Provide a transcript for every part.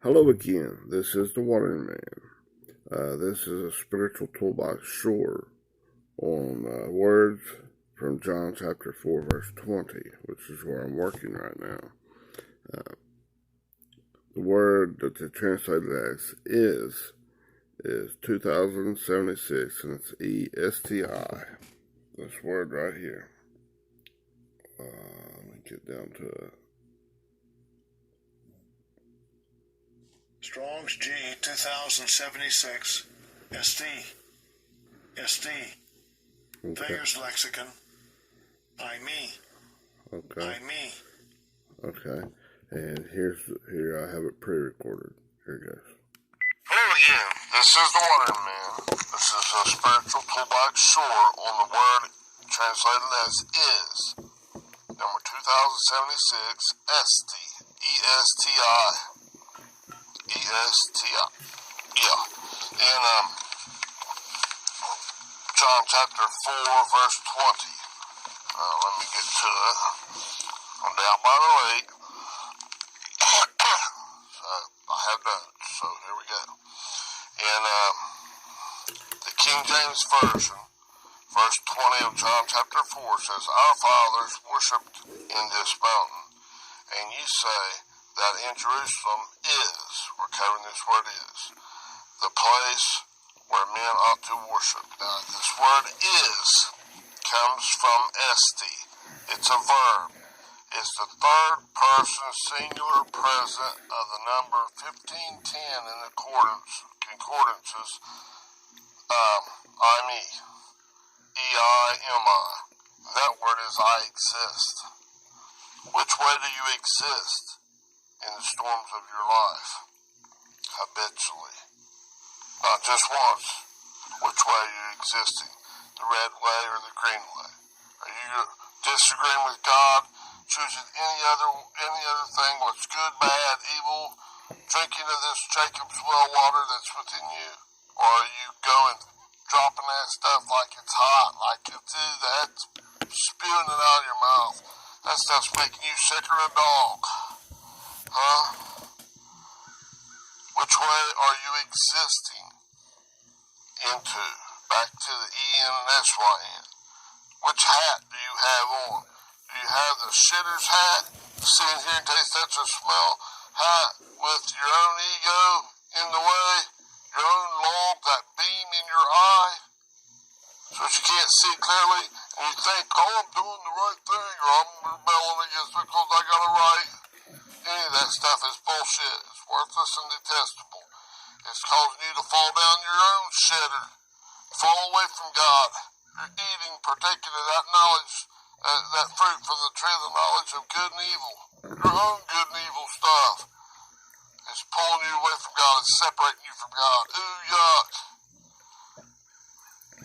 Hello again, this is the Watering Man. This is a spiritual toolbox short on words from John chapter 4 verse 20, which is where I'm working right now. The word that they translated as is 2076, and it's esti. This word right here. Let me get down to it. Strong's G 2076 esti. Okay. Thayer's lexicon. I me. Okay. I me. Okay. And here I have it pre-recorded. Here it goes. Hello again. This is the Watering Man. This is a spiritual toolbox short on the word translated as is. Number 2076 esti. E-S-T-I. E-S-T-I. Yeah. In John chapter 4 verse 20. Let me get to it. I'm down by the lake. So I have notes, so here we go. In the King James Version, verse 20 of John chapter 4 says, Our fathers worshipped in this mountain, and you say that in Jerusalem is, we're covering this word is, the place where men ought to worship. Now, this word is comes from esti. It's a verb. It's the third person singular present of the number 1510 in concordances. I me. E-I-M-I. That word is I exist. Which way do you exist in the storms of your life? Habitually. Not just once. Which way are you existing? The red way or the green way? Are you disagreeing with God? Choosing any other thing, what's good, bad, evil, drinking of this Jacob's well water that's within you? Or are you dropping that stuff like it's hot, like it's that, spewing it out of your mouth? That stuff's making you sicker than a dog. Huh? Which way are you existing into? Back to the E-N-S-Y-N. Which hat do you have on? Do you have the shitter's hat, sitting here and taste such a smell hat with your own ego in the way, your own log, that beam in your eye, so that you can't see clearly, and you think, oh, I'm doing the right thing, or I'm rebelling against it because I got it right? Any of that stuff is bullshit. It's worthless and detestable. It's causing you to fall down your own shitter, fall away from God. You're eating, partaking of that knowledge, that fruit from the tree of the knowledge of good and evil. Your own good and evil stuff is pulling you away from God. It's separating you from God. Ooh, yuck.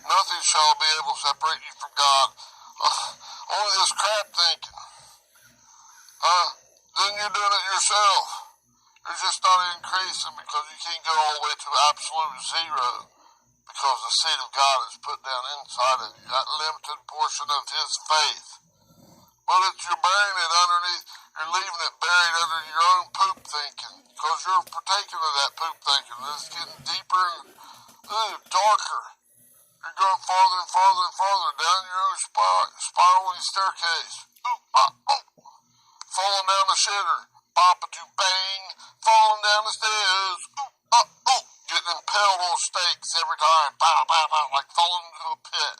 Nothing shall be able to separate you from God. Only this crap thinking. Then you're doing it yourself. You're just not increasing because you can't go all the way to absolute zero. Because the seed of God is put down inside of you, that limited portion of His faith. But if you're burying it underneath, you're leaving it buried under your own poop thinking, because you're partaking of that poop thinking. It's getting deeper and darker. You're going farther and farther and farther down your own spiraling staircase. Falling down the shitter. Bang. Falling down the stairs. Getting impaled on stakes every time. Pow, like falling into a pit.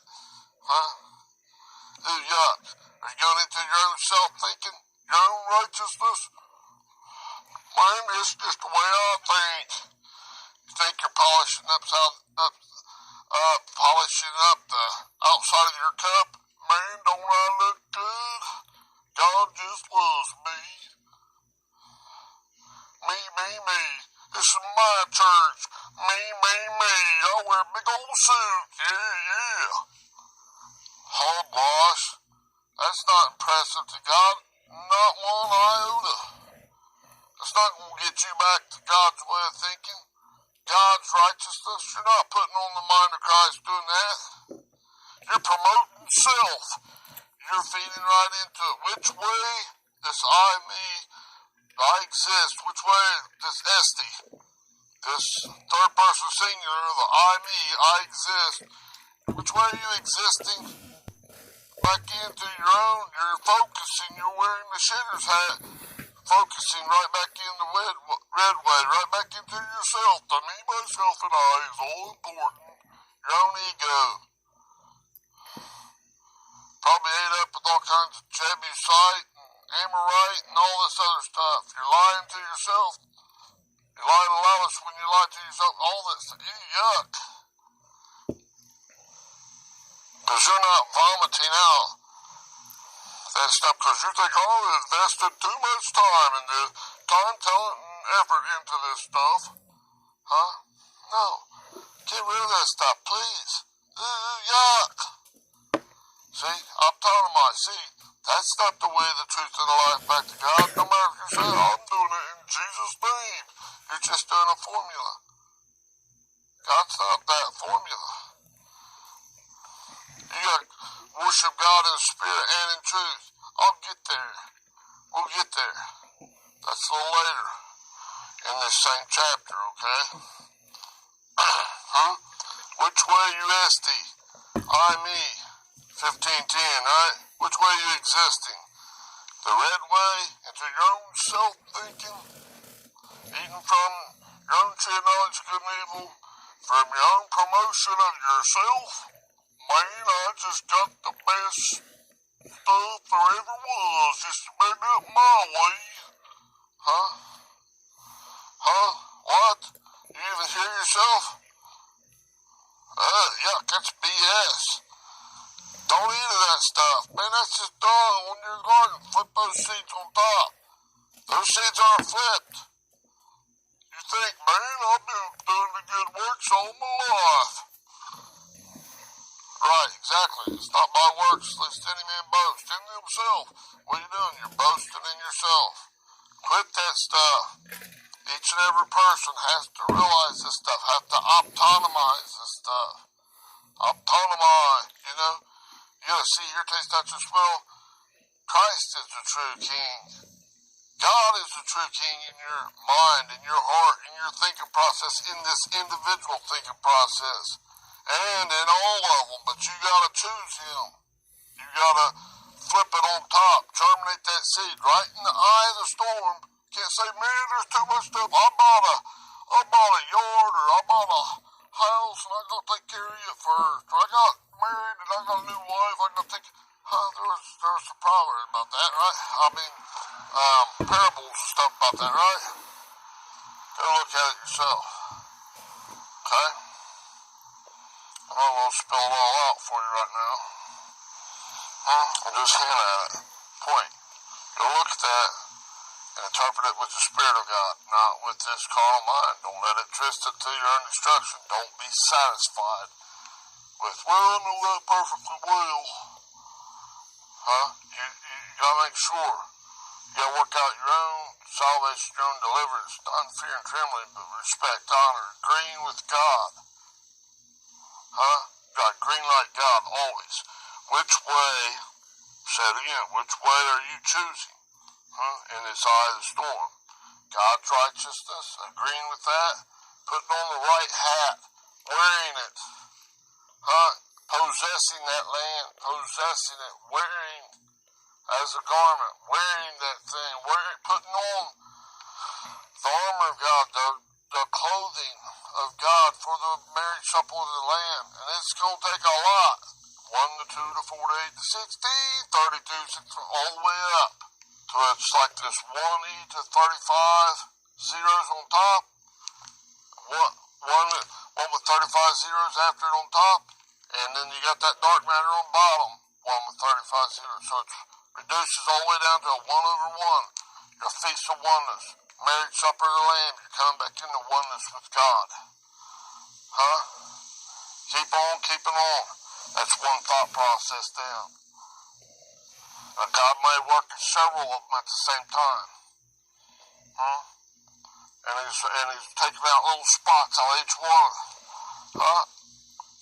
Ooh, yuck. Are you going into your own self-thinking? Your own righteousness? Man, it's just the way I think. You think you're polishing up the outside of your cup? Man, don't I look good? God just loves me. Me. This is my church. Me. I wear a big old suit. Yeah. Hogwash. That's not impressive to God. Not one iota. That's not going to get you back to God's way of thinking. God's righteousness. You're not putting on the mind of Christ doing that. You're promoting self. You're feeding right into it. Which way? This I, me. I exist. Which way, this esti, this third person singular, the I, me, I exist. Which way are you existing? Back into your own, you're focusing, you're wearing the shitter's hat, focusing right back in the red way, right back into yourself. The me, myself, and I is all important. Your own ego. Probably ate up with all kinds of Jebusite and Amorite and all this other stuff. You're lying to yourself. You lie to Lois when you lie to yourself. All this. Yuck. Because you're not vomiting out that stuff because you think, oh, I invested too much time and time, talent, and effort into this stuff. Huh? No. Get rid of that stuff, please. Yuck. See? Autonomize. See? That's not the way, the truth, and the life back to God. No matter if you say, I'm doing it in Jesus' name. You're just doing a formula. God's not that formula. You got to worship God in spirit and in truth. I'll get there. We'll get there. That's a little later in this same chapter, okay? Which way you esti? I, me. 15:10, right? Which way you existing? The red way into your own self-thinking? Eating from your own tree of knowledge, good and evil? From your own promotion of yourself? Man, I just got the best stuff there ever was, just to make it my way. Huh? Huh? What? You even hear yourself? Yuck, that's BS. Don't eat of that stuff. Man, that's just dog on your garden. Flip those seeds on top. Those seeds aren't flipped. You think, man, I've been doing the good works all my life. Right, exactly. It's not by works, lest any man boast in himself. What are you doing? You're boasting in yourself. Quit that stuff. Each and every person has to realize this stuff, have to autonomize this stuff. Autonomize, you know? You gotta see, hear, taste, touch, and smell. Christ is the true King. God is the true King in your mind, in your heart, in your thinking process, in this individual thinking process. And in all of them, but you gotta choose Him. You gotta flip it on top, germinate that seed right in the eye of the storm. Can't say, man, there's too much stuff. I bought a yard, or I bought a house, and I gotta take care of you first. Or I got married, and I got a new wife. I gotta take. There's a proverb about that, right? I mean, parables and stuff about that, right? Go look at it yourself. Okay? I'm gonna spell it all out for you right now. I'll just hint at it. Point. Go look at that and interpret it with the Spirit of God, not with this carnal mind. Don't let it twist it to your own destruction. Don't be satisfied with, well, I know that perfectly well. You gotta make sure. You gotta work out your own salvation, your own deliverance, not in fear and trembling, but respect, honor, agreeing with God. God, green like God, always. Which way, say it again, which way are you choosing? In this eye of the storm? God's righteousness, agreeing with that, putting on the right hat, wearing it, possessing that land, possessing it, wearing as a garment, wearing that thing, putting on the armor of God, the clothing of God for the marriage supper of the Lamb. And it's going to take a lot. 1 to 2 to 4 to 8 to 16, 32, 6, all the way up. So it's like this 1E to 35 zeros on top. One with 35 zeros after it on top. And then you got that dark matter on bottom. 1 with 35 zeros. So it reduces all the way down to a 1/1. Your feast of oneness. Marriage supper of the Lamb. You're coming back into oneness with God. Keep on keeping on. That's one thought process down. Now God may work in several of them at the same time. And he's taking out little spots on each one.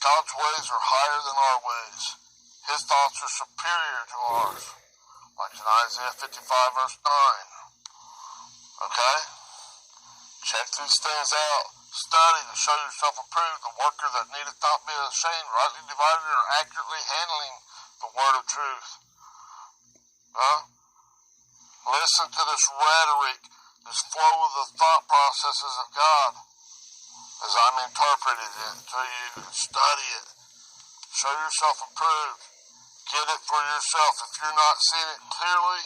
God's ways are higher than our ways. His thoughts are superior to ours. Like in Isaiah 55 verse 9. Okay? Check these things out. Study to show yourself approved, the worker that needeth not be ashamed, rightly dividing or accurately handling the word of truth. Huh? Listen to this rhetoric, this flow of the thought processes of God as I'm interpreting it to you. Study it. Show yourself approved. Get it for yourself. If you're not seeing it clearly,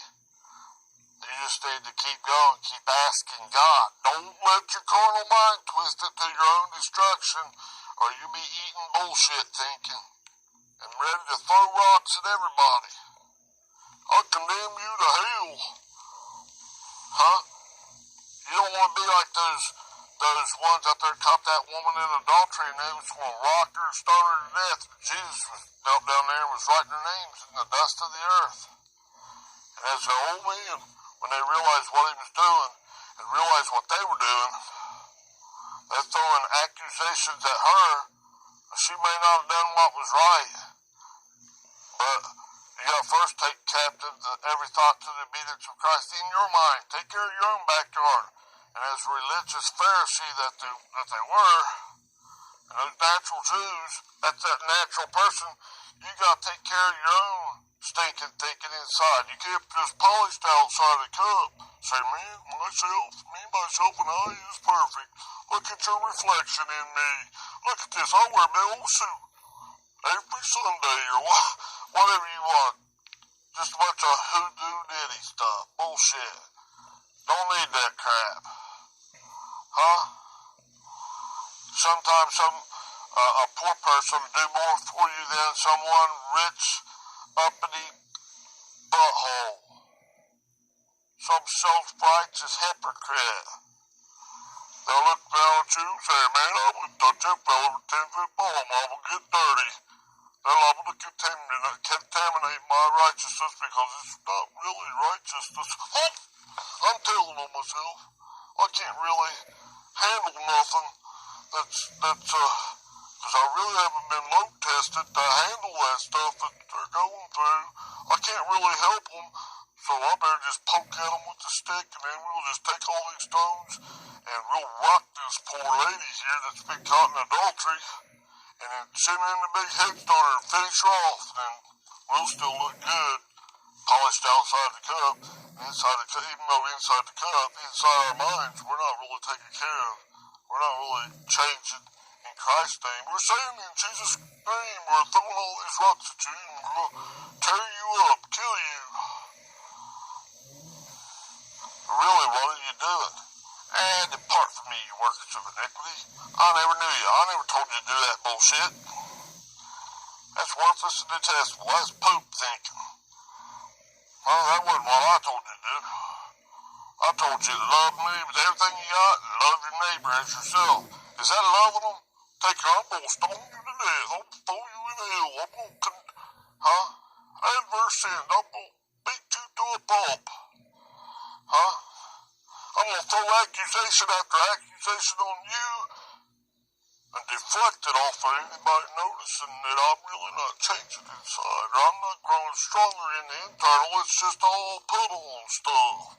you just need to keep going. Keep asking God. Don't let your carnal mind twist it to your own destruction, or you'll be eating bullshit thinking and ready to throw rocks at everybody. I condemn you to hell. Huh? You don't want to be like those ones out there caught that woman in adultery and they was going to rock her and stone her to death. But Jesus was knelt down there and was writing their names in the dust of the earth. And as the old men, when they realized what he was doing and realized what they were doing, they're throwing accusations at her. She may not have done what was right, but you got to first take captive every thought to the obedience of Christ in your mind. Take care of your own backyard. And as a religious Pharisee that they were, and those natural Jews, that's that natural person, you got to take care of your own stinking thinking inside. You can't just polish the outside of the cup. Say, me, myself, and I is perfect. Look at your reflection in me. Look at this. I wear my old suit every Sunday or whatever you want. Just a bunch of hoodoo-diddy stuff. Bullshit. Don't need that crap. Huh? Sometimes a poor person will do more for you than someone rich, uppity butthole. Some self-righteous hypocrite. They'll look down at you and say, man, I wouldn't touch that fella with a 10-foot pole. I will get dirty. They're liable to contaminate my righteousness because it's not really righteousness. I'm telling on myself. I can't really handle nothing that's because I really haven't been load tested to handle that stuff that they're going through. I can't really help them, so I better just poke at them with the stick, and then we'll just take all these stones and we'll rock this poor lady here that's been caught in adultery, and then send her in the big headstone and finish her off, and we'll still look good, polished outside the cup, inside the cup, even though inside the cup, inside our minds, we're not really taken care of. We're not really changing in Christ's name. We're saying in Jesus' name, we're throwing all these rocks at you, and we're going to tear you up, kill you. But really, what are you doing? And depart from me, you workers of iniquity. I never knew you. I never told you to do that bullshit. That's worthless and detestable. That's poop thinking. Well, that wasn't what I told you to do. I told you to love me with everything you got and love your neighbor as yourself. Is that loving them? Take your I'm going to stone you to death. I'm going to throw you in hell. I'm going to, adverse sin. I'm going to beat you to a pulp. Huh? I'm going to throw accusation after accusation on you and deflect it off of anybody noticing that I'm really not changing inside, or I'm not growing stronger in the internal. It's just all put on stuff.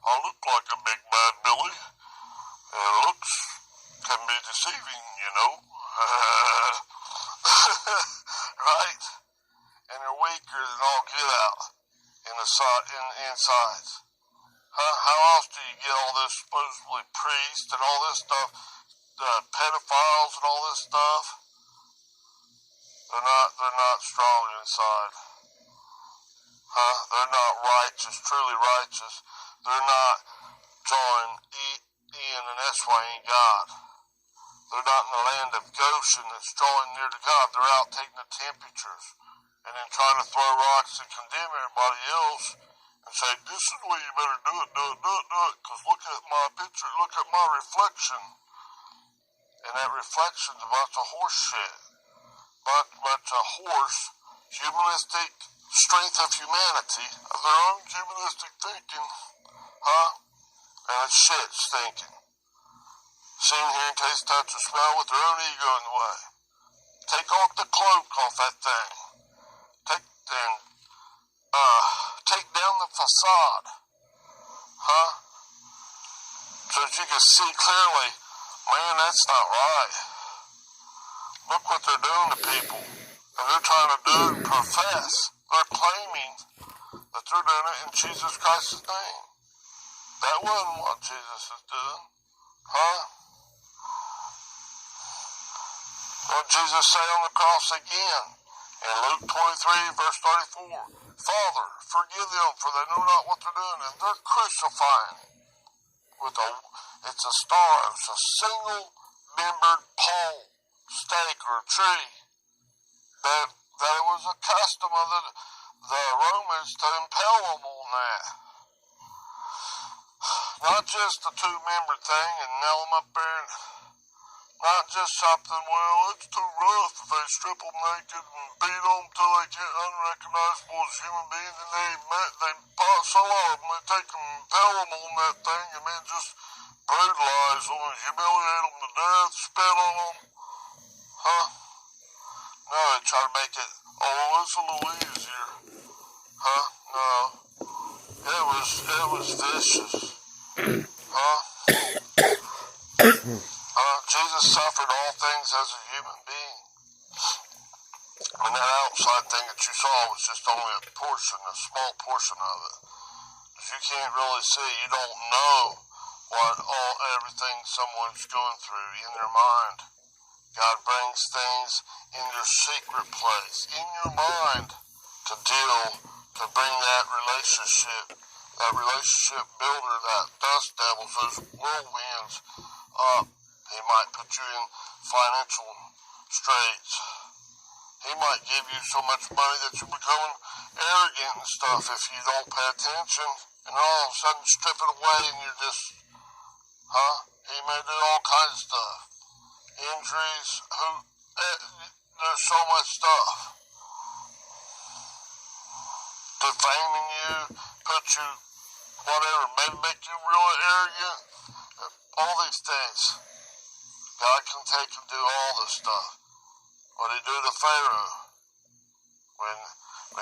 I look like a big bad Billy, and looks can be deceiving, you know. Right? And they're weaker than all get out in the insides. How else do you get all this supposedly priests and all this stuff, pedophiles and all this stuff? They're not strong inside. They're not righteous, truly righteous. They're not drawing Ian and S.Y. in God. They're not in the land of Goshen that's drawing near to God. They're out taking the temperatures and then trying to throw rocks and condemn everybody else and say, this is the way you better do it, because look at my picture, look at my reflection. And that reflection's a bunch of horse shit. Bunch of horse, humanistic strength of humanity, of their own humanistic thinking, and it's shit thinking. Seen, hear, and taste, touch, and smell with their own ego in the way. Take off the cloak off that thing. Take down the facade. so that you can see clearly, man, that's not right. Look what they're doing to people. And they're trying to do it and profess. They're claiming that they're doing it in Jesus Christ's name. That wasn't what Jesus is doing. Huh? What did Jesus say on the cross again? In Luke 23, verse 34. Father, forgive them, for they know not what they're doing. And they're crucifying with it's a star. It's a single-membered pole, stake, or tree. That it was a custom of the Romans to impale them on that. Not just the two-membered thing and nail them up there, and not just something, well, it's too rough if they strip them naked and beat them till they get unrecognizable as human beings, and they some of them, they take them and impale them on that thing and then just brutalize them and humiliate them to death, spit on them. Huh? No, they try to make it, oh, it's a little easier. Huh? No. It was vicious. Huh? Jesus suffered all things as a human being. And that outside thing that you saw was just only a small portion of it. You can't really see, you don't know everything someone's going through in their mind. God brings things in your secret place, in your mind, to bring that relationship builder, that dust devils, those whirlwinds up. He might put you in financial straits. He might give you so much money that you become arrogant and stuff if you don't pay attention. And all of a sudden strip it away and you're just, he may do all kinds of stuff. Injuries, there's so much stuff. Defaming you, put you, whatever, maybe make you really arrogant. All these things. God can take and do all this stuff. What did he do to Pharaoh? When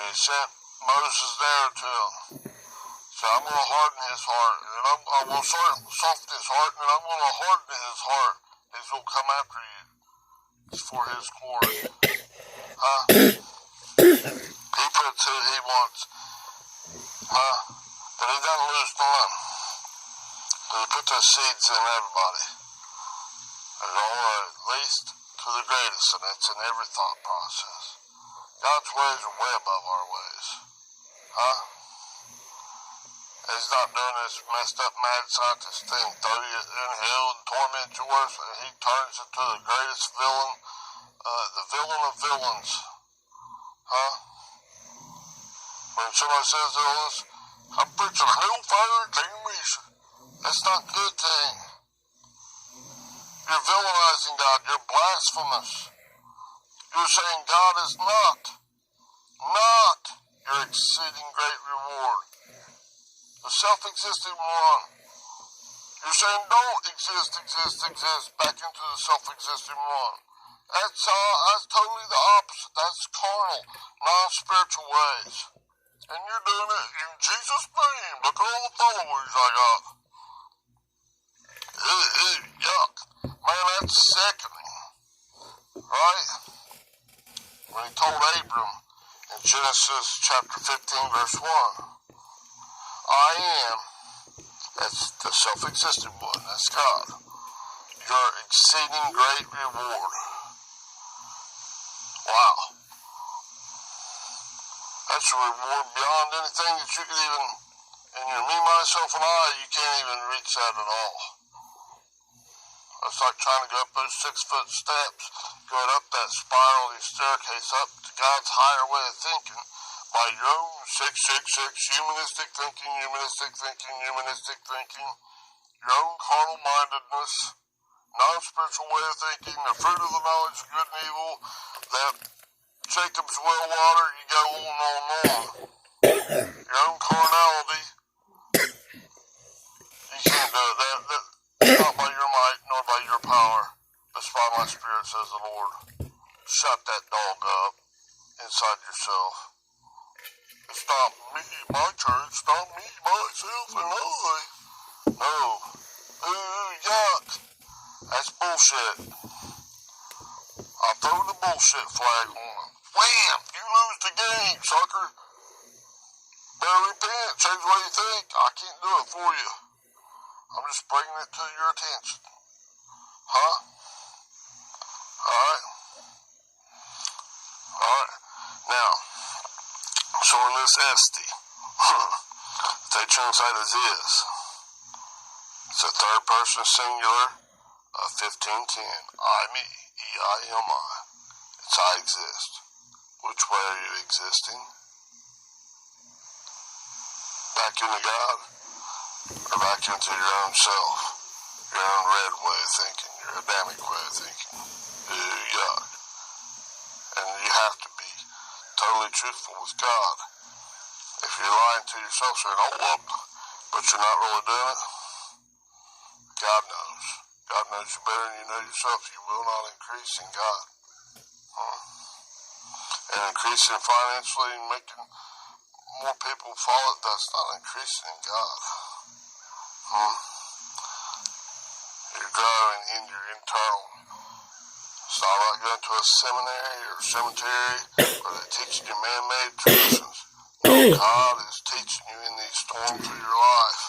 he sent Moses there to him. So I'm going to harden his heart. And I will soften his heart, and I'm going to harden his heart. He's going to come after you. It's for his glory. He puts who he wants. But he doesn't lose none. But he put those seeds in everybody. There's all at least to the greatest, and that's in every thought process. God's ways are way above our ways. He's not doing this messed up mad scientist thing, throw you in hell and torment you worse, and he turns into the greatest villain, the villain of villains. When somebody says, I'm preaching hellfire damnation, that's not a good thing. You're villainizing God, you're blasphemous. You're saying God is not your exceeding great reward. The self-existing one. You're saying don't exist back into the self-existing one. That's totally the opposite. That's carnal, non-spiritual ways. And you're doing it in Jesus' name. Look at all the followers I got. Yuck. Man, that's sickening. Right? When he told Abram in Genesis chapter 15, verse 1, I am, that's the self-existing one, that's God, your exceeding great reward. Wow. That's a reward beyond anything that you could even, in your me, myself, and I, you can't even reach that at all. It's like trying to go up those 6-foot steps, going up that spiral, staircase up to God's higher way of thinking by your own 666 humanistic thinking, your own carnal-mindedness, non-spiritual way of thinking, the fruit of the knowledge of good and evil, that Jacob's well water, you go on and on and on. Your own carnality, you can't do it. Not by your might, nor by your power, but by my spirit, says the Lord. Shut that dog up inside yourself. It's not me, my church, not me, myself, and I. No. Who That's bullshit. I throw the bullshit flag on him. Wham! You lose the game, sucker. Better repent. Change the way you think. I can't do it for you. I'm just bringing it to your attention. Huh? Alright? Alright. Now, showing this esti. They translate as is. It's a third person singular of 1510. I, me. E-I-M-I. It's I exist. Which way are you existing? Back into God? Or back into your own self? Your own red way of thinking? Your Adamic way of thinking? Yuck. And you have to be totally truthful with God. If you're lying to yourself saying, oh, well, but you're not really doing it, God knows. God knows you better than you know yourself. You will not increase in God. And increasing financially and making more people follow it, that's not increasing in God. You're growing in your internal. It's not like going to a seminary or cemetery where they're teaching you man-made traditions. No, God is teaching you in these storms of your life.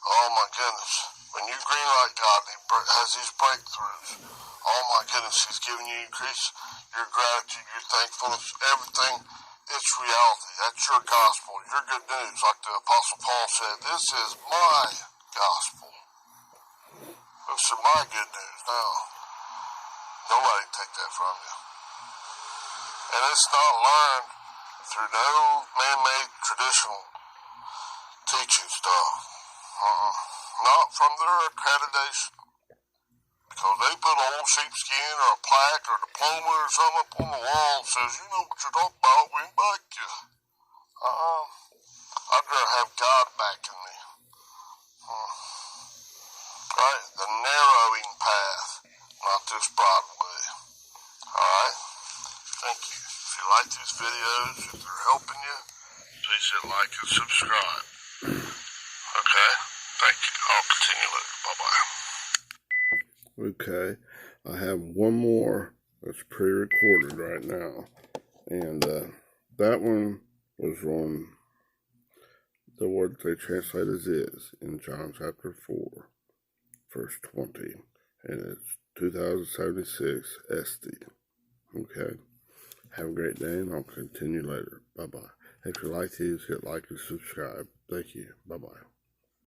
Oh my goodness. When you greenlight God and He has these breakthroughs, oh my goodness, He's giving you increase, your gratitude, your thankfulness, everything. It's reality. That's your gospel, your good news. Like the Apostle Paul said, this is my gospel. This is my good news now. Nobody can take that from you. And it's not learned through no man-made traditional teaching stuff. Not from their accreditation. Because they put an old sheepskin or a plaque or a diploma or something up on the wall and says, you know what you're talking about, we invite you. I'd rather have God backing me. Right? The narrowing path, not this broad way. Alright? Thank you. If you like these videos, if they're helping you, please hit like and subscribe. Okay? Thank you. I'll continue later. Bye-bye. Okay, I have one more that's pre-recorded right now, and that one was on the word they translate as is in John chapter 4, verse 20, and it's 2076 esti. Okay, have a great day, and I'll continue later. Bye-bye. If you like these, hit like and subscribe. Thank you. Bye-bye.